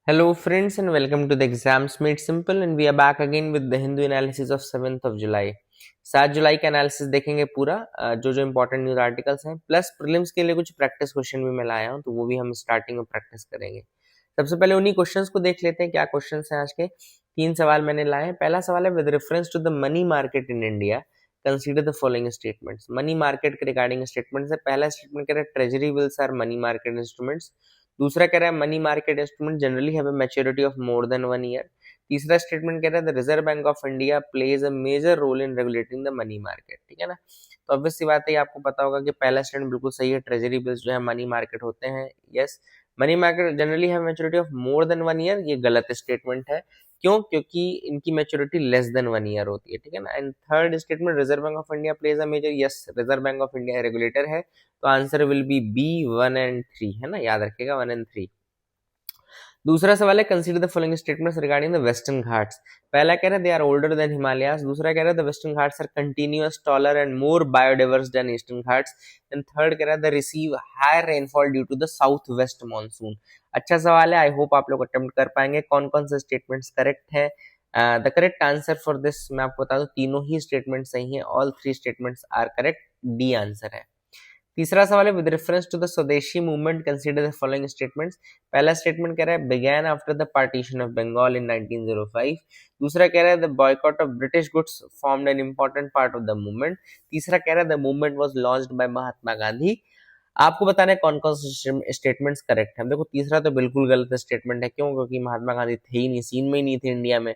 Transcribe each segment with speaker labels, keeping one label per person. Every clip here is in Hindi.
Speaker 1: Hello friends and welcome to the Exams Made Simple and we are back again with the Hindu analysis of 7th of July. 7 जुलाई का एनालिसिस देखेंगे पूरा जो जो इंपॉर्टेंट न्यूज आर्टिकल्स हैं प्लस प्रीलिम्स के लिए कुछ प्रैक्टिस क्वेश्चन भी मैं लाया हूं तो वो भी हम स्टार्टिंग में प्रैक्टिस करेंगे। सबसे पहले उन्हीं क्वेश्चंस को देख लेते हैं क्या क्वेश्चंस हैं आज के। 3 सवाल मैंने लाए हैं। पहला सवाल है with reference to the money market in India consider the following statements. Money market के रिगार्डिंग स्टेटमेंट्स है। पहला स्टेटमेंट कह रहा है treasury bills are money market instruments. दूसरा कह रहा है money market instrument generally have a maturity of more than 1 year. तीसरा स्टेटमेंट कह रहा है the Reserve Bank of India plays a major role in regulating the money market. ठीक है ना। तो ऑब्वियस सी बात है आपको पता होगा कि पहला स्टेटमेंट बिल्कुल सही है। ट्रेजरी बिल्स जो है मनी मार्केट होते हैं। Yes, money market generally have maturity of more than 1 year, ये गलत स्टेटमेंट है। क्यों? क्योंकि इनकी मैच्योरिटी लेस देन 1 ईयर होती है। ठीक है ना। And third statement Reserve Bank of India plays a major, yes Reserve Bank of India regulator है। तो answer will be B 1 and 3 है ना, याद रखिएगा 1 and 3। दूसरा सवाल है consider the following statements regarding the Western Ghats. पहला कह रहा है they are older than Himalayas. दूसरा कह रहा है the Western Ghats are continuous taller and more biodiverse than Eastern Ghats. And third कह रहा है they receive higher rainfall due to the south west monsoon. अच्छा सवाल है, आई होप आप लोग अटेम्प्ट कर पाएंगे। कौन कौन से स्टेटमेंट्स करेक्ट है? The correct answer for this मैं आपको बता दूं, तीनों ही स्टेटमेंट सही हैं। All 3 statements are correct. D answer है। तीसरा सवाल है with reference to the swadeshi movement consider the following statements. पहला स्टेटमेंट कह रहा है began after the partition of Bengal in 1905। दूसरा कह रहा है the boycott of British goods formed an important part of the movement. तीसरा कह रहा है the movement was launched by Mahatma Gandhi. आपको बताना है कौन कौन से स्टेटमेंट्स करेक्ट है। देखो तीसरा तो बिल्कुल गलत स्टेटमेंट है। क्यों? क्योंकि महात्मा गांधी थे ही नहीं, सीन में ही नहीं थे इंडिया में।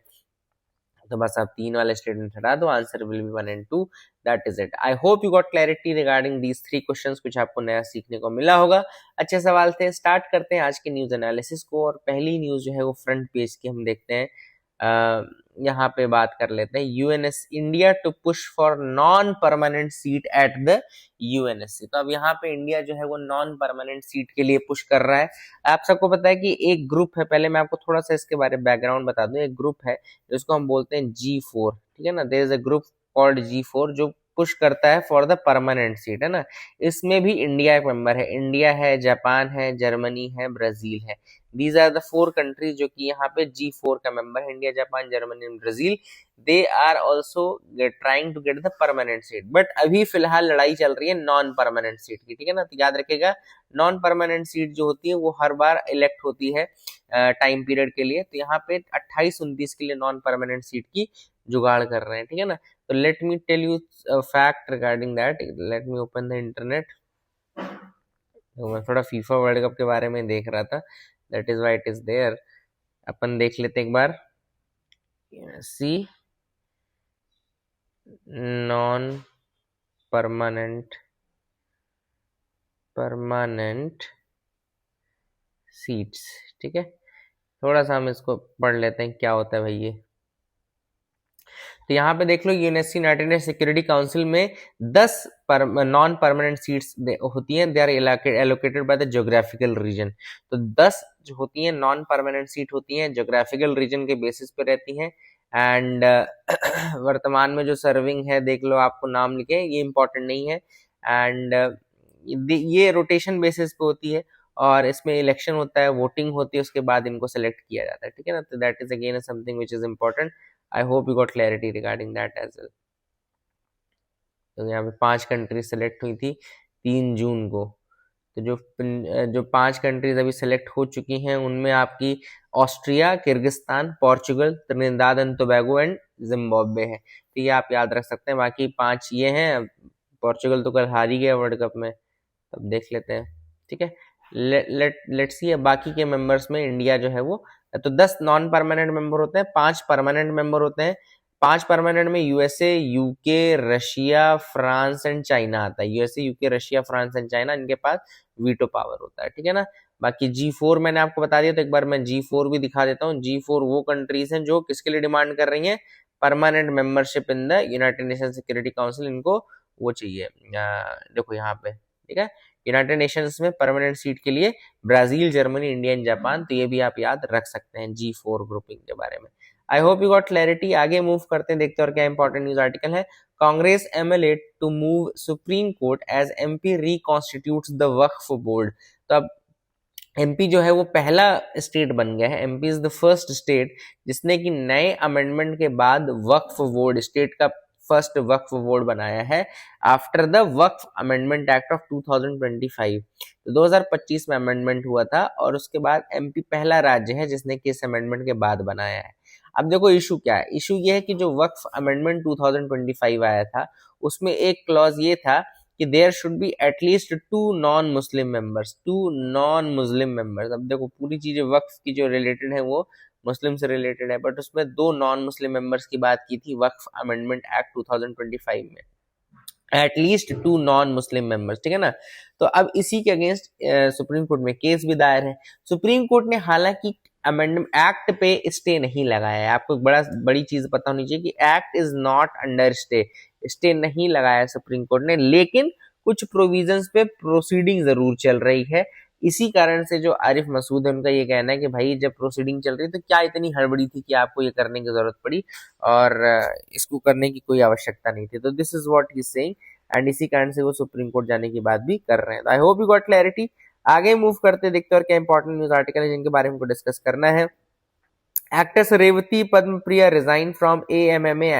Speaker 1: तो बस आप 3 वाले स्टेटमेंट हटा दो। Answer will B 1 and 2। That is it. I hope you got clarity regarding these 3 questions. कुछ आपको नया सीखने को मिला होगा। अच्छे सवाल थे। स्टार्ट करते हैं आज के न्यूज एनालिसिस को। और पहली न्यूज जो है वो फ्रंट पेज की हम देखते हैं। यहाँ पे बात कर लेते हैं UN's India to push for non permanent seat at the UNSC. तो अब यहाँ पे इंडिया जो है वो नॉन परमानेंट सीट के लिए पुश कर रहा है। आप सबको पता है कि एक ग्रुप है, पहले मैं आपको थोड़ा सा इसके बारे में बैकग्राउंड बता दूं। एक ग्रुप है जिसको हम बोलते हैं G4। ठीक है ना। There is a group called G4 जो पुश करता है फॉर द परमानेंट सीट, है ना। इसमें भी इंडिया एक मेंबर है। इंडिया है, जापान है, जर्मनी है, ब्राजील है। दीज आर द 4 कंट्रीज जो कि यहाँ पे G4 का मेंबर है। India, Japan, Germany and Brazil. They are also trying to get the permanent seat. But अभी फिलहाल लड़ाई चल रही है नॉन परमानेंट सीट की। ठीक है ना। तो याद रखिएगा नॉन परमानेंट सीट जो होती है वो हर बार इलेक्ट होती है टाइम पीरियड के लिए। तो यहाँ पे 28-29 के लिए नॉन परमानेंट सीट की जुगाड़ कर रहे हैं। ठीक है ना। तो let me tell you fact regarding that. Let me open the internet. तो मैं थोड़ा फीफा वर्ल्ड कप के बारे में देख रहा था, that is why it is there. अपन देख लेते एक बार। See non permanent seats. ठीक है, थोड़ा सा हम इसको पढ़ लेते हैं क्या होता है भाई ये। तो यहाँ पे देख लो UNSC United Nation Security Council में 10 नॉन परमानेंट सीट्स होती हैं। They are allocated by the geographical region. तो 10 जो होती हैं नॉन परमानेंट सीट होती हैं, ज्योग्राफिकल रीजन के बेसिस पे रहती हैं। एंड वर्तमान में जो सर्विंग है देख लो, आपको नाम लिखे, ये इंपॉर्टेंट नहीं है। एंड ये रोटेशन बेसिस पे होती है और इसमें इलेक्शन होता है, वोटिंग होती है, उसके बाद इनको सेलेक्ट किया जाता है। ठीक है ना। तो that is again something which is important. I hope you got clarity regarding that as well। तो यहाँ पे 5 कंट्रीज सेलेक्ट हुई थी 3 जून को। तो जो 5 कंट्रीज अभी सेलेक्ट हो चुकी हैं उनमें आपकी Austria, Kyrgyzstan, Portugal, Trinidad and Tobago and Zimbabwe है। तो ये आप याद रख सकते हैं। बाकी 5 ये हैं। पोर्चुगल तो कल हार ही गया वर्ल्ड कप में। तब देख लेते हैं। ठीक है। लेट्स सी बाकी के मेंबर्स में इंडिया जो है वो, तो 10 नॉन परमानेंट मेंबर होते हैं, 5 परमानेंट मेंबर होते हैं। 5 परमानेंट में USA, UK, Russia, France and China आता है। USA, UK, Russia, France and China, इनके पास वीटो पावर होता है। ठीक है ना। बाकी G4 मैंने आपको बता दिया, तो एक बार मैं G4 भी दिखा देता हूँ। G4 वो कंट्रीज हैं जो किसके लिए डिमांड कर रही हैं? Permanent membership in the United Nation Security council. इनको वो चाहिए, देखो यहाँ पे। ठीक है, यूनाइटेड नेशंस में परमानेंट सीट के लिए Brazil, Germany, India and Japan. तो ये भी आप याद रख सकते हैं G4 ग्रुपिंग के बारे में। आई होप यू गॉट क्लैरिटी। आगे मूव करते हैं, देखते हैं और क्या इंपॉर्टेंट न्यूज आर्टिकल है। Congress MLA to move Supreme Court as MP reconstitutes the Waqf board. तो अब एमपी जो है वो पहला स्टेट बन गया है। MP is the first state जिसने कि नए अमेंडमेंट के बाद वक्फ बोर्ड, स्टेट का फर्स्ट वक्फ बोर्ड बनाया है after the Waqf amendment act of 2025। तो 2025 में अमेंडमेंट हुआ था और उसके बाद एमपी पहला राज्य है जिसने कि इस अमेंडमेंट के बाद बनाया है। अब देखो इशू क्या है, इशू ये है कि जो वक्फ अमेंडमेंट 2025 आया था उसमें एक क्लॉज ये था कि there should be at least two non Muslim members, two non Muslim members. अब देखो पूरी चीजें वक्फ की जो रिलेटेड है वो मुस्लिम से रिलेटेड है, बट उसमें दो नॉन मुस्लिम मेंबर्स की बात की थी वक्फ अमेंडमेंट एक्ट 2025 में, at least two non Muslim members, ठीक है ना। तो अब इसी के अगेंस्ट सुप्रीम कोर्ट में केस भी दायर है। सुप्रीम कोर्ट ने हालांकि अमेंडमेंट एक्ट पे स्टे नहीं लगाया है। आपको एक बड़ी चीज पता होनी चाहिए कि act is not under stay, stay नहीं लगाया सुप्रीम कोर्ट ने, लेकिन कुछ प्रोविजंस पे प्रोसीडिंग जरूर चल रही है। इसी कारण से जो आरिफ मसूद है उनका ये कहना है कि भाई जब प्रोसीडिंग चल रही है तो क्या इतनी हड़बड़ी थी कि आपको ये करने की जरूरत पड़ी, और इसको करने की कोई आवश्यकता नहीं थी। तो this is what he is saying, and इसी कारण से वो सुप्रीम कोर्ट जाने की बात भी कर रहे हैं। आई होप यू गॉट क्लैरिटी। आगे मूव करते देखते और क्या इंपॉर्टेंट न्यूज आर्टिकल है जिनके बारे में डिस्कस करना है। Actress Revathy Padmapriya resign from AMMA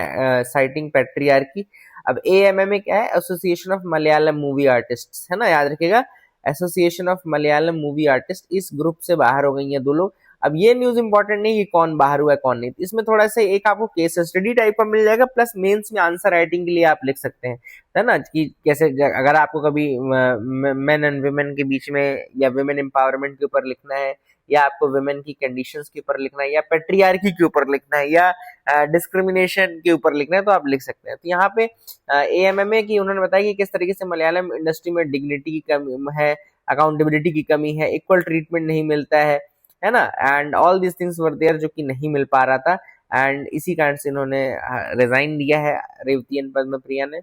Speaker 1: citing patriarchy. अब एएमएमए क्या है? Association of Malayalam movie artist, है ना, याद रखिएगा, association of Malayalam movie artist. इस ग्रुप से बाहर हो गई हैं दो लोग। अब ये न्यूज इंपॉर्टेंट नहीं कि कौन बाहर हुआ है कौन नहीं, इसमें थोड़ा सा एक आपको केस स्टडी टाइप का मिल जाएगा, प्लस मेंस में आंसर राइटिंग के लिए आप लिख सकते हैं, है ना, कि कैसे अगर आपको कभी मेन एंड वुमेन के बीच में या वुमेन एम्पावरमेंट के ऊपर लिखना है, या आपको वुमेन की कंडीशंस के ऊपर लिखना है, या पेट्रियार्की के ऊपर लिखना है, या डिस्क्रिमिनेशन के ऊपर लिखना है, तो आप लिख सकते हैं। तो यहाँ पे एएमएमए की उन्होंने बताया कि किस तरीके से मलयालम इंडस्ट्री में डिग्निटी की कमी है, अकाउंटेबिलिटी की कमी है, इक्वल ट्रीटमेंट नहीं मिलता है ना, and all this things were there, जो कि नहीं मिल पा रहा था, एंड इसी कारण से इन्होंने रिजाइन दिया है रेवती एंड पद्मप्रिया ने।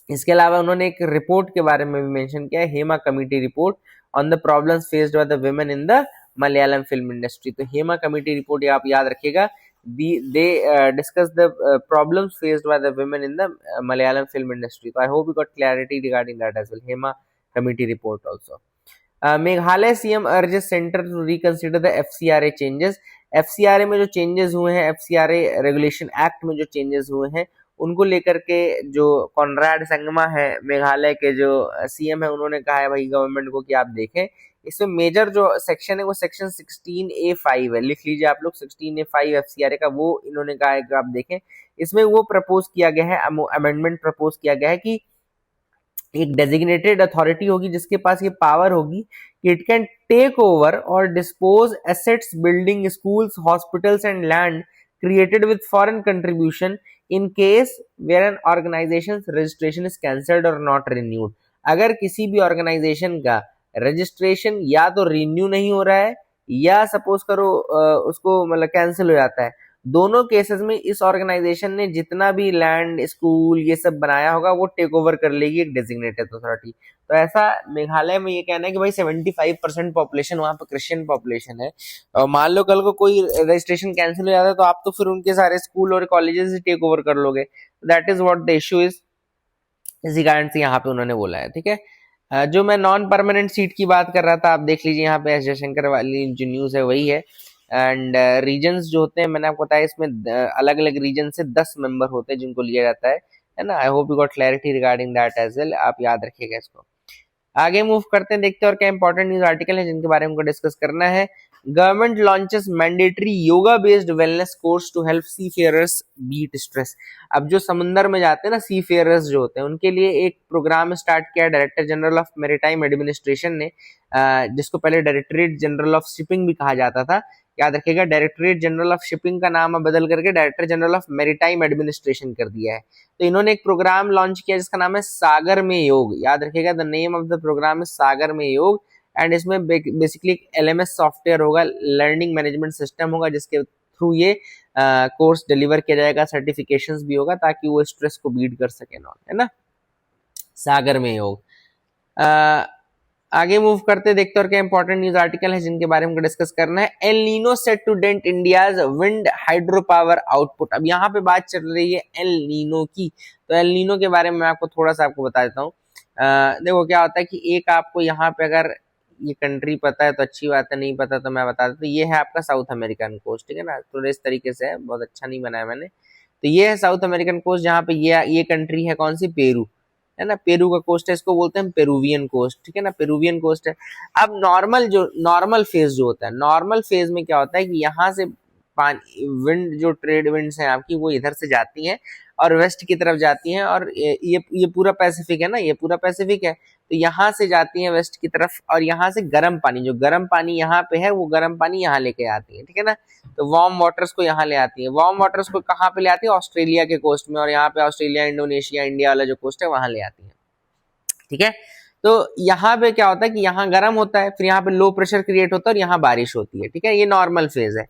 Speaker 1: इसके अलावा उन्होंने एक रिपोर्ट के बारे में भी मेंशन किया है, Hema committee report on the problems faced by the women in the Malayalam film industry. तो हेमा कमिटी रिपोर्ट आप याद रखिएगा, they discuss the problems faced by the women in the Malayalam film industry. So I hope you got clarity regarding that as well. Hema committee report also. Meghalaya CM urges center to reconsider the FCRA changes. FCRA में जो चेंजेस हुए हैं, FCRA रेगुलेशन एक्ट में जो चेंजेस हुए हैं, उनको लेकर के जो कॉनराड संगमा है मेघालय के जो सीएम है, उन्होंने कहा है भाई गवर्नमेंट को कि आप देखें, इसमें मेजर जो सेक्शन है वो सेक्शन 16A5 है, लिख लीजिए आप लोग 16A5 एफसीआरए का, वो इन्होंने कहा है कि आप देखें। इसमें वो प्रपोज किया गया है, अमेंडमेंट प्रपोज किया गया है कि एक डेजिग्नेटेड अथॉरिटी होगी जिसके पास ये पावर होगी कि इट कैन टेक ओवर और dispose assets, building, schools, hospitals and land created with foreign contribution in case where an organization's registration is cancelled or not renewed। अगर किसी भी ऑर्गेनाइजेशन का रजिस्ट्रेशन या तो रिन्यू नहीं हो रहा है या सपोज करो उसको मतलब कैंसिल हो जाता है, दोनों केसेस में इस ऑर्गेनाइजेशन ने जितना भी लैंड, स्कूल ये सब बनाया होगा वो टेक ओवर कर लेगी एक डेजिग्नेटेड अथॉरिटी। तो ऐसा मेघालय में ये कहना है कि भाई 75% पॉपुलेशन वहां पर क्रिश्चियन पॉपुलेशन है, और मान लो कल को कोई रजिस्ट्रेशन कैंसिल हो जाता है तो आप तो फिर उनके सारे स्कूल और कॉलेजेस ही टेक ओवर कर लोगे। That is what the issue is. इसी कारण से यहाँ पे उन्होंने बोला है, ठीक है। जो मैं नॉन परमानेंट सीट की बात कर रहा था, आप देख लीजिए यहाँ पे एस जयशंकर वाली जो न्यूज है वही है। एंड रीजन्स जो होते हैं मैंने आपको बताया, इसमें अलग अलग रीजन से 10 मेंबर होते हैं जिनको लिया जाता है ना। I hope you got clarity regarding that as well, आप याद रखिएगा इसको। आगे मूव करते हैं, देखते हैं और क्या इंपॉर्टेंट न्यूज आर्टिकल है जिनके बारे में हमको डिस्कस करना है। Government launches mandatory yoga based wellness course to help seafarers beat stress. अब जो समुंदर में जाते हैं ना सी फेयरर्स जो होते हैं, उनके लिए एक प्रोग्राम स्टार्ट किया director general of maritime administration ने, जिसको पहले डायरेक्टरेट जनरल ऑफ शिपिंग भी कहा जाता था। याद रखिएगा, डायरेक्टरेट जनरल ऑफ शिपिंग का नाम बदल करके director general of maritime administration कर दिया है। तो इन्होंने एक प्रोग्राम लॉन्च किया जिसका नाम है सागर में योग। याद रखिएगा, the name of the program is Sagar Mein Yog, and इसमें बेसिकली एलएमएस सॉफ्टवेयर होगा, लर्निंग मैनेजमेंट सिस्टम होगा, जिसके थ्रू ये कोर्स डिलीवर किया जाएगा, सर्टिफिकेशंस भी होगा ताकि वो स्ट्रेस को बीट कर सके, है ना, सागर में योग। आगे मूव करते देखते और क्या इंपॉर्टेंट न्यूज आर्टिकल है जिनके बारे में डिस्कस करना है। El Nino set to dent India's wind hydro power output. अब यहाँ पे बात चल रही है एल नीनो की, तो एल नीनो के बारे में मैं आपको थोड़ा सा आपको बता देता हूँ। देखो क्या होता है कि एक आपको यहाँ पे अगर ये कंट्री पता है तो अच्छी बात है, नहीं पता तो मैं बता देता हूँ। ये है आपका साउथ अमेरिकन कोस्ट, ठीक है ना, तो इस तरीके से है, बहुत अच्छा नहीं बनाया मैंने। तो ये है साउथ अमेरिकन कोस्ट, जहाँ पे ये कंट्री है कौन सी, पेरू, है ना, पेरू का कोस्ट है, इसको बोलते हैं पेरूवियन कोस्ट, ठीक है ना, पेरूवियन कोस्ट है। अब नॉर्मल फेज जो होता है, नॉर्मल फेज में क्या होता है कि यहाँ से पानी विंड, जो ट्रेड विंड्स हैं आपकी, वो इधर से जाती हैं और वेस्ट की तरफ जाती हैं, और ये पूरा पैसिफिक है ना, ये पूरा पैसिफिक है, तो यहाँ से जाती है वेस्ट की तरफ, और यहाँ से गर्म पानी, जो गर्म पानी यहाँ पे है वो गर्म पानी यहाँ लेके आती है, ठीक है ना, तो वार्म वाटर्स को यहाँ ले आती है। वार्म वाटर्स को कहाँ पे ले आती है, ऑस्ट्रेलिया के कोस्ट में, और यहाँ पे ऑस्ट्रेलिया, इंडोनेशिया, इंडिया वाला जो कोस्ट है वहां ले आती है, ठीक है। तो यहाँ पे क्या होता है कि यहाँ गर्म होता है, फिर यहाँ पे लो प्रेशर क्रिएट होता है और यहाँ बारिश होती है, ठीक है, ये नॉर्मल फेज है।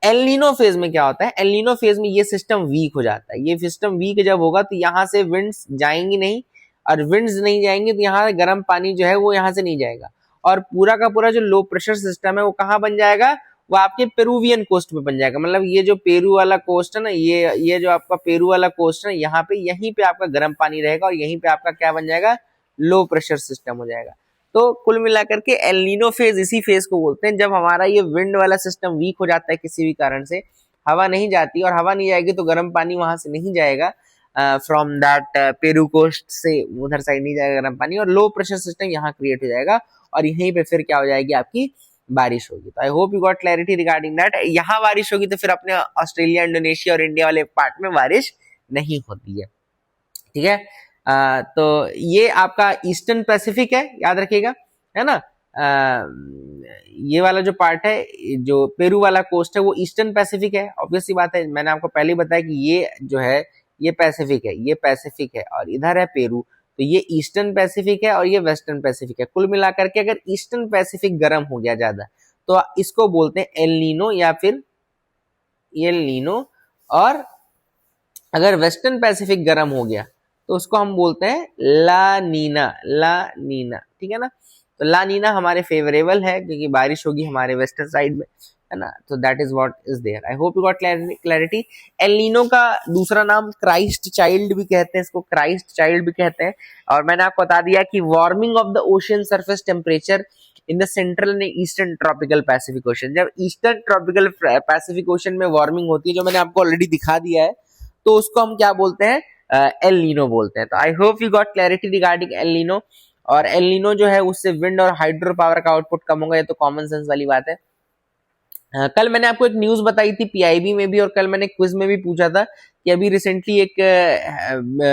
Speaker 1: एल नीनो फेज में क्या होता है, एल नीनो फेज में ये सिस्टम वीक हो जाता है। ये सिस्टम वीक जब होगा तो यहाँ से विंड्स जाएंगी नहीं, और विंड्स नहीं जाएंगे तो यहाँ गर्म पानी जो है वो यहाँ से नहीं जाएगा, और पूरा का पूरा जो लो प्रेशर सिस्टम है वो कहाँ बन जाएगा, वो आपके पेरूवियन कोस्ट में बन जाएगा। मतलब ये जो पेरू वाला कोस्ट है ना, ये जो आपका पेरू वाला कोस्ट है, यहाँ पे यहीं पे आपका गर्म पानी रहेगा, और यहीं पे आपका क्या बन जाएगा, लो प्रेशर सिस्टम हो जाएगा। तो कुल मिलाकर के एल नीनो फेज इसी फेज को बोलते हैं, जब हमारा ये विंड वाला सिस्टम वीक हो जाता है किसी भी कारण से, हवा नहीं जाती, और हवा नहीं जाएगी तो गर्म पानी वहां से नहीं जाएगा, फ्रॉम दैट पेरू कोस्ट से उधर साइड नहीं जाएगा गर्म पानी, और लो प्रेशर सिस्टम यहाँ क्रिएट हो जाएगा, और यहीं पे फिर क्या हो जाएगी, आपकी बारिश होगी। तो I hope you got clarity regarding that. यहाँ बारिश होगी तो फिर अपने ऑस्ट्रेलिया, इंडोनेशिया और इंडिया वाले पार्ट में बारिश नहीं होती है, ठीक है। तो ये आपका ईस्टर्न पैसिफिक है, याद रखिएगा, है ना। ये वाला जो पार्ट है, जो पेरू वाला कोस्ट है, वो ईस्टर्न पैसिफिक है, ऑब्वियस सी बात है, मैंने आपको पहले ही बताया कि ये जो है ये पैसिफिक है, ये पैसिफिक है, और इधर है पेरू, तो ये ईस्टर्न पैसिफिक है और ये वेस्टर्न पैसिफिक है। कुल मिलाकर के अगर ईस्टर्न पैसिफिक गर्म हो गया ज्यादा तो इसको बोलते हैं एल नीनो या फिर एल नीनो, और अगर वेस्टर्न पैसिफिक गर्म हो गया तो उसको हम बोलते हैं ला नीना, ला नीना, ठीक है ना। तो ला नीना हमारे फेवरेबल है क्योंकि बारिश होगी हमारे वेस्टर्न साइड में, है ना, तो that is what is there. I hope you got clarity. El Nino का दूसरा नाम क्राइस्ट चाइल्ड भी कहते हैं, इसको क्राइस्ट चाइल्ड भी कहते हैं, और मैंने आपको बता दिया कि warming of the ocean surface temperature in the central and eastern tropical Pacific ocean, जब ईस्टर्न ट्रॉपिकल पैसिफिक ओशन में वार्मिंग होती है, जो मैंने आपको ऑलरेडी दिखा दिया है, तो उसको हम क्या बोलते हैं, एल नीनो बोलते हैं। तो I hope you got clarity regarding El Nino. और एल नीनो जो है उससे विंड और हाइड्रो पावर का आउटपुट कम होगा, ये तो कॉमन सेंस वाली बात है। कल मैंने आपको एक न्यूज बताई थी पीआईबी में भी, और कल मैंने क्विज में भी पूछा था कि अभी रिसेंटली एक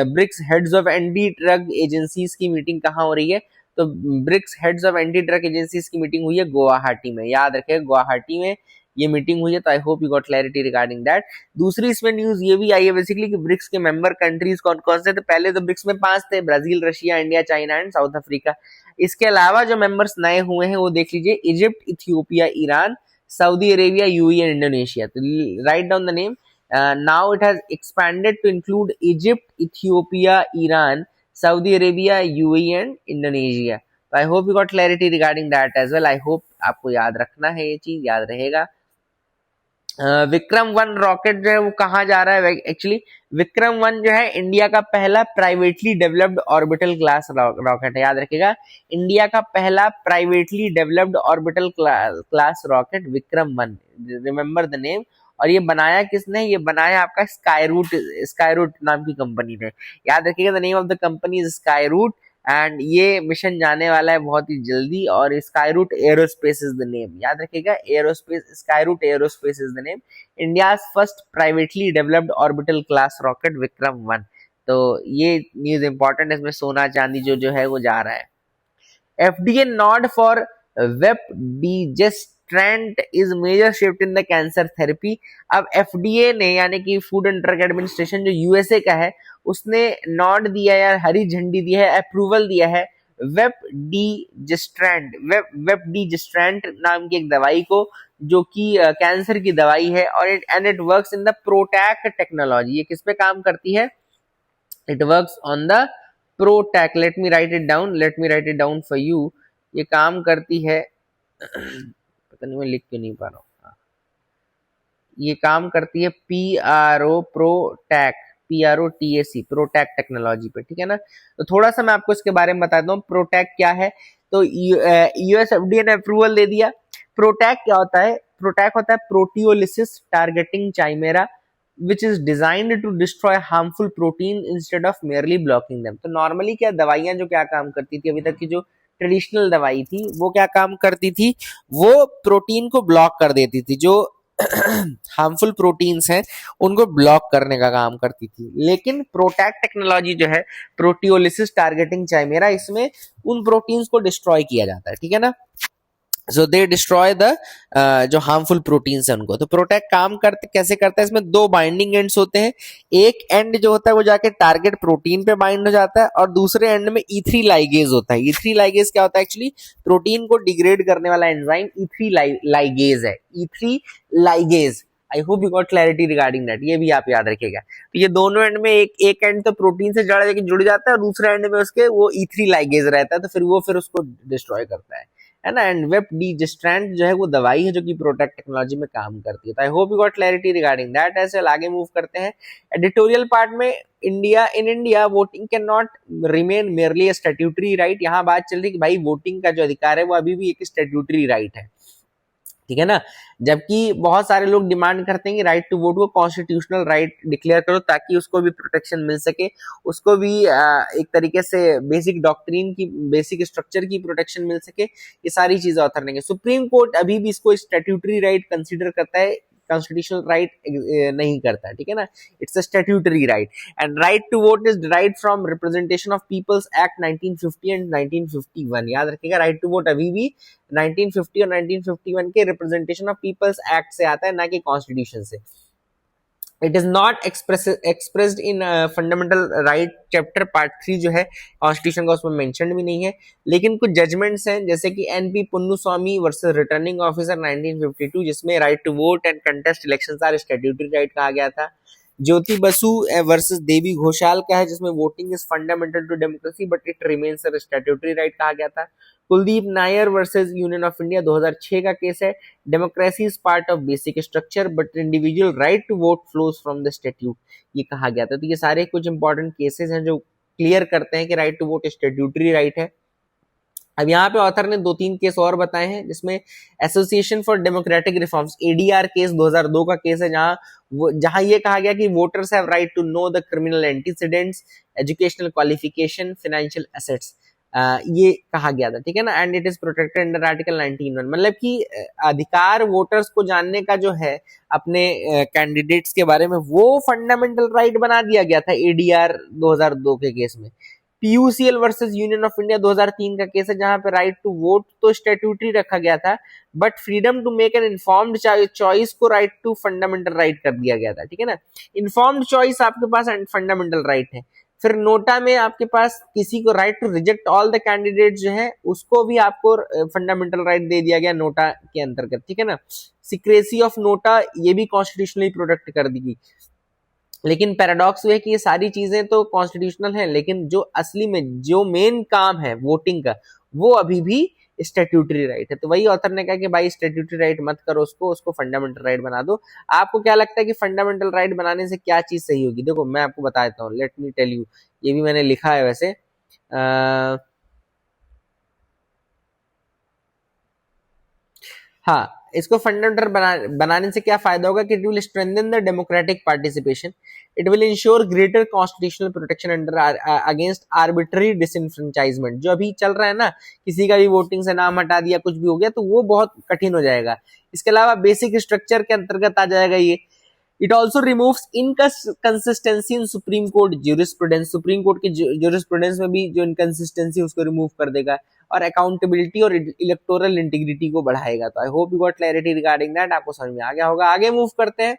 Speaker 1: BRICS heads of anti drug agencies की मीटिंग कहाँ हो रही है, तो BRICS heads of anti drug agencies की मीटिंग हुई है गुवाहाटी में, याद रखें गुवाहाटी में ये मीटिंग हुई है। तो I hope you got clarity regarding that. दूसरी इसमें न्यूज ये भी आई है बेसिकली कि ब्रिक्स के मेंबर कंट्रीज कौन कौन से थे। पहले तो ब्रिक्स में 5 थे, Brazil, Russia, India, China and south Africa. इसके अलावा जो मेंबर्स नए हुए हैं वो देख लीजिए, Egypt, Ethiopia, Iran, Saudi Arabia, UAE and Indonesia. So write down the name. Now it has expanded to include Egypt, Ethiopia, Iran, Saudi Arabia, UAE and Indonesia. So I hope you got clarity regarding that as well. I hope आपको याद रखना है, ये चीज याद रहेगा। विक्रम 1 रॉकेट जो है वो कहाँ जा रहा है, एक्चुअली विक्रम 1 जो है इंडिया का पहला privately developed orbital class rocket है, याद रखिएगा, इंडिया का पहला privately developed orbital class rocket Vikram 1, remember the name. और ये बनाया किसने, ये बनाया आपका स्काईरूट नाम की कंपनी ने, याद रखिएगा, the name of the company is Skyroot, and ये मिशन जाने वाला है बहुत ही जल्दी, और Skyroot aerospace is the name, याद रखिएगा, aerospace, Skyroot aerospace is the name, India's first privately developed orbital class rocket Vikram 1। तो ये न्यूज इंपॉर्टेंट है, इसमें सोना चांदी जो है वो जा रहा है। FDA nod for vepdegestrant is major shift in the cancer therapy। अब FDA ने यानी कि फूड एंड ड्रग एडमिनिस्ट्रेशन जो यूएसए का है, उसने नॉड दिया या हरी झंडी दी है, अप्रूवल दिया है वेपडीजेस्ट्रांट नाम की एक दवाई को, जो कि कैंसर की दवाई है, और it works in the PROTAC technology. ये किस पे काम करती है, it works on the PROTAC, let me write it down for you. ये काम करती है पता नहीं मैं लिख क्यों नहीं पा रहा हूँ, ये काम करती है PROTAC प्रोटैक टेक्नोलॉजी पे, ठीक है ना। तो थोड़ा सा मैं आपको इसके बारे में बताता हूँ, प्रोटैक क्या है। तो यूएसएफडीए ने अप्रूवल दे दिया। प्रोटैक क्या होता है? प्रोटैक होता है proteolysis targeting chimera which is designed to destroy harmful protein instead of merely blocking them। तो नॉर्मली क्या दवाइयां जो क्या काम करती थी, अभी तक की जो ट्रेडिशनल दवाई थी वो क्या काम करती थी, वो प्रोटीन को ब्लॉक कर देती थी, जो हार्मफुल प्रोटीन्स हैं उनको ब्लॉक करने का काम करती थी। लेकिन प्रोटैक टेक्नोलॉजी जो है प्रोटियोलिसिस टारगेटिंग चाइमेरा, इसमें उन प्रोटीन्स को डिस्ट्रॉय किया जाता है, ठीक है ना। सो दे डिस्ट्रॉय द जो हार्मफुल प्रोटीन्स है उनको। तो प्रोटेक्ट काम करते कैसे करता है, इसमें दो बाइंडिंग एंड्स होते हैं। एक एंड जो होता है वो जाके टारगेट प्रोटीन पे बाइंड हो जाता है और दूसरे एंड में E3 लाइगेज होता है। E3 लाइगेज क्या होता है? एक्चुअली प्रोटीन को डिग्रेड करने वाला एंजाइम E3 लाइगेज है। E3 ligase, I hope you got clarity regarding that, ये भी आप याद रखिएगा। तो ये दोनों एंड में एक एंड तो प्रोटीन से जुड़ जाता है और दूसरे एंड में उसके वो E3 लाइगेज रहता है, तो फिर उसको डिस्ट्रॉय करता है ना। एंड वेपडिजिस्ट्रैंड जो है वो दवाई है जो कि प्रोटेक्ट टेक्नोलॉजी में काम करती है। तो I hope you got clarity regarding that. ऐसे आगे मूव करते हैं एडिटोरियल पार्ट में। In India voting can not remain merely A statutory right. यहाँ बात चल रही है कि भाई वोटिंग का जो अधिकार है वो अभी भी एक स्टैट्यूटरी राइट है, ठीक है ना। जबकि बहुत सारे लोग डिमांड करते हैं कि राइट टू वोट को कॉन्स्टिट्यूशनल राइट डिक्लेयर करो ताकि उसको भी प्रोटेक्शन मिल सके, उसको भी एक तरीके से बेसिक डॉक्ट्रिन की, बेसिक स्ट्रक्चर की प्रोटेक्शन मिल सके। ये सारी चीजें ऑथर ने। सुप्रीम कोर्ट अभी भी इसको स्टैट्यूटरी राइट कंसीडर करता है, कॉन्स्टिट्यूशनल राइट नहीं करता, ठीक है ना। It's a statutory right. And right to vote is derived from representation of peoples act 1950 and 1951। याद रखिएगा, राइट टू वोट अभी भी 1950 और 1951 के रिप्रेजेंटेशन ऑफ पीपल्स एक्ट से आता है, ना कि कॉन्स्टिट्यूशन से। It is not expressed in fundamental right chapter part 3 जो है कॉन्स्टिट्यूशन का, उसमें मेंशन भी नहीं है। लेकिन कुछ जजमेंट्स हैं जैसे कि NP Ponnuswami versus returning officer 1952, जिसमें right to vote and contest elections are statutory right कहा गया था। ज्योति बसु वर्सेस देवी घोषाल का है जिसमें voting is fundamental to democracy but it remains a statutory right कहा गया था। Kuldip Nayar versus union of India 2006 का केस है, democracy is part of basic structure but individual right to vote flows from the statute, ये कहा गया था। तो ये सारे कुछ इंपॉर्टेंट केसेस हैं जो क्लियर करते हैं कि right to vote statutory right है। अब यहाँ पे ऑथर ने 2-3 केस और बताए हैं, जिसमें association for democratic reforms ADR case 2002 का केस है, जहां ये कहा गया कि voters have right to know the criminal antecedents, educational qualification, financial assets, ये कहा गया था, ठीक है ना। And it is protected under article 19(1), मतलब कि अधिकार वोटर्स को जानने का जो है अपने कैंडिडेट्स के बारे में, वो फंडामेंटल राइट बना दिया गया था ADR 2002 के केस में। PUCL versus union of India 2003 का केस है, जहां पे राइट टू वोट तो स्टैट्यूटरी रखा गया था but freedom to make an informed choice को राइट टू फंडामेंटल राइट कर दिया गया था, ठीक है ना। इन्फॉर्म्ड चॉइस आपके पास फंडामेंटल राइट है। फिर नोटा में आपके पास किसी को right to reject all the candidate जो है उसको भी आपको फंडामेंटल राइट दे दिया गया नोटा के अंतर्गत, ठीक है ना। सिक्रेसी ऑफ नोटा ये भी कॉन्स्टिट्यूशनली प्रोटेक्ट कर दी गई। लेकिन पैराडॉक्स ये है कि ये सारी चीजें तो कॉन्स्टिट्यूशनल है, लेकिन जो असली में जो मेन काम है वोटिंग का वो अभी भी स्टैट्यूटरी राइट है। तो वही ऑथर ने कहा कि भाई स्टैट्यूटरी राइट मत करो, उसको फंडामेंटल राइट बना दो। आपको क्या लगता है कि फंडामेंटल राइट बनाने से क्या चीज सही होगी? देखो मैं आपको बता देता हूँ, लेट मी टेल यू, ये भी मैंने लिखा है वैसे। हाँ, इसको फंडामेंटल बनाने से क्या फायदा होगा कि it will strengthen the democratic participation, it will ensure greater constitutional protection under against arbitrary disenfranchisement. जो अभी चल रहा है ना, किसी का भी वोटिंग से नाम हटा दिया, कुछ भी हो गया, तो वो बहुत कठिन हो जाएगा। इसके अलावा बेसिक स्ट्रक्चर के अंतर्गत आ जाएगा ये। It also removes inconsistency in supreme court jurisprudence, supreme court की ज्यूरिस्प्रूडेंस में भी जो इनकंसिस्टेंसी उसको रिमूव कर देगा, और अकाउंटेबिलिटी और इलेक्टोरल इंटीग्रिटी को बढ़ाएगा। तो I hope you got clarity regarding that, आपको समझ में आ गया होगा। आगे मूव करते हैं।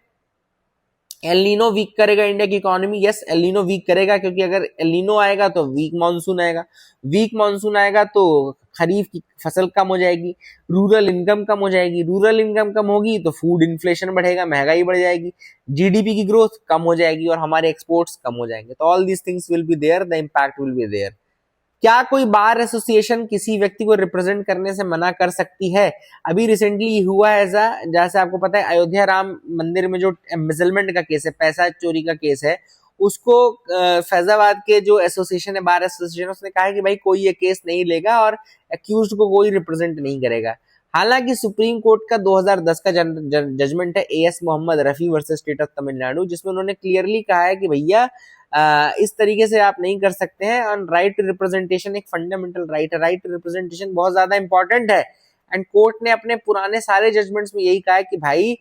Speaker 1: एलिनो वीक करेगा इंडिया की इकोनॉमी। यस, एलिनो वीक करेगा, क्योंकि अगर एलिनो आएगा तो वीक मानसून आएगा, वीक मानसून आएगा तो खरीफ की फसल कम हो जाएगी, रूरल इनकम कम हो जाएगी, रूरल इनकम कम होगी तो फूड इन्फ्लेशन बढ़ेगा, महंगाई बढ़ जाएगी, जीडीपी की ग्रोथ कम हो जाएगी और हमारे एक्सपोर्ट्स कम हो जाएंगे। तो all these things will be there, the impact will be there. क्या कोई बार एसोसिएशन किसी व्यक्ति को रिप्रेजेंट करने से मना कर सकती है? अभी रिसेंटली हुआ है ऐसा, जैसे आपको पता है अयोध्या राम मंदिर में जो एम्बेजलमेंट का केस है, पैसा चोरी का केस है, उसको फैजाबाद के जो एसोसिएशन है, बार एसोसिएशन, उसने कहा है कि भाई कोई ये केस नहीं लेगा और एक्यूज्ड को कोई रिप्रेजेंट नहीं करेगा। हालांकि सुप्रीम कोर्ट का 2010 का जजमेंट है AS Mohammad Rafi versus state of Tamil Nadu, जिसमें उन्होंने क्लियरली कहा है कि भैया इस तरीके से आप नहीं कर सकते हैं। ऑन राइट टू रिप्रेजेंटेशन एक फंडामेंटल राइट है, राइट टू रिप्रेजेंटेशन बहुत ज्यादा इंपॉर्टेंट है। एंड कोर्ट ने अपने पुराने सारे जजमेंट्स में यही कहा है कि भाई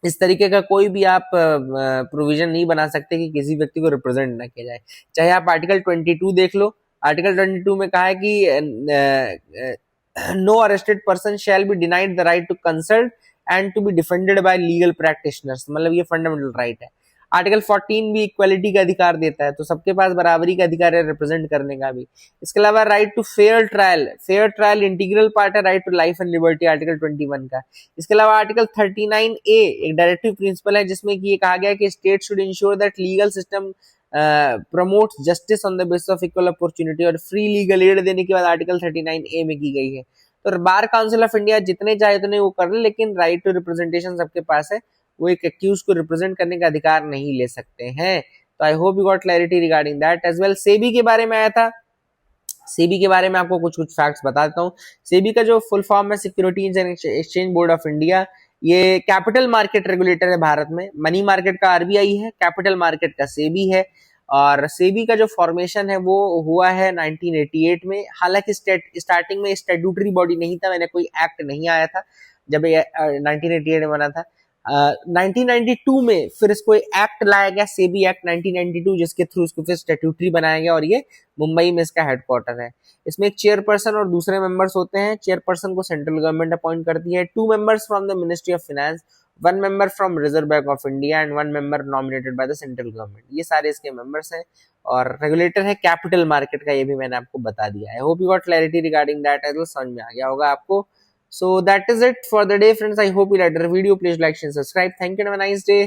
Speaker 1: इस तरीके का कोई भी आप प्रोविजन नहीं बना सकते कि किसी व्यक्ति को रिप्रेजेंट ना किया जाए। चाहे आप आर्टिकल 22 देख लो, आर्टिकल 22 में कहा है कि no arrested person shall be denied the right to consult and to be defended by legal practitioners, मतलब ये फंडामेंटल राइट है। आर्टिकल 14 भी इक्वालिटी का अधिकार देता है, तो सबके पास बराबरी का अधिकार है रिप्रेजेंट करने का भी। इसके अलावा right to fair trial integral part है right to life and liberty, article 21 का। इसके अलावा आर्टिकल 39A एक डायरेक्टिव प्रिंसिपल है, जिसमें कि ये कहा गया है कि state should ensure that legal system promotes justice on the basis of equal opportunity, और फ्री लीगल एड देने की बात आर्टिकल 39A में की गई है। तो बार काउंसिल ऑफ इंडिया जितने चाहे उतने वो कर ले, लेकिन राइट टू रिप्रेजेंटेशन सबके पास है, वो एक एक्यूज को रिप्रेजेंट करने का अधिकार नहीं ले सकते हैं। तो I hope you got clarity regarding that as well. SEBI के बारे में आया था, सेबी के बारे में आपको कुछ फैक्ट्स बता देता हूँ। सेबी का जो फुल फॉर्म है securities and exchange board of India, ये कैपिटल मार्केट रेगुलेटर है भारत में। मनी मार्केट का आरबीआई है, कैपिटल मार्केट का सेबी है। और सेबी का जो फॉर्मेशन है वो हुआ है 1988 में। हालांकि स्टार्टिंग में स्टैट्यूटरी बॉडी नहीं था, मैंने कोई एक्ट नहीं आया था जब ये 1988 में बना था। 1992 में फिर इसको एक्ट लाया गया, सेबी एक्ट 1992, जिसके थ्रू इसको फिर स्टैट्यूटरी बनाया गया और ये मुंबई में इसका हेडक्वार्टर है। इसमें एक चेयरपर्सन और दूसरे मेंबर्स होते हैं। चेयरपर्सन को सेंट्रल गवर्नमेंट अपॉइंट करती है। 2 members from the ministry of finance, 1 member from reserve Bank of India and 1 member nominated by the central government. ये सारे इसके मेंबर्स हैं। और रेगुलेटर है कैपिटल मार्केट का, ये भी मैंने आपको बता दिया है। I hope you got clarity regarding that as well, समझ में आ गया होगा आपको। So that is it for the day, friends. I hope you liked the video. Please like, share, subscribe. Thank you and have a nice day.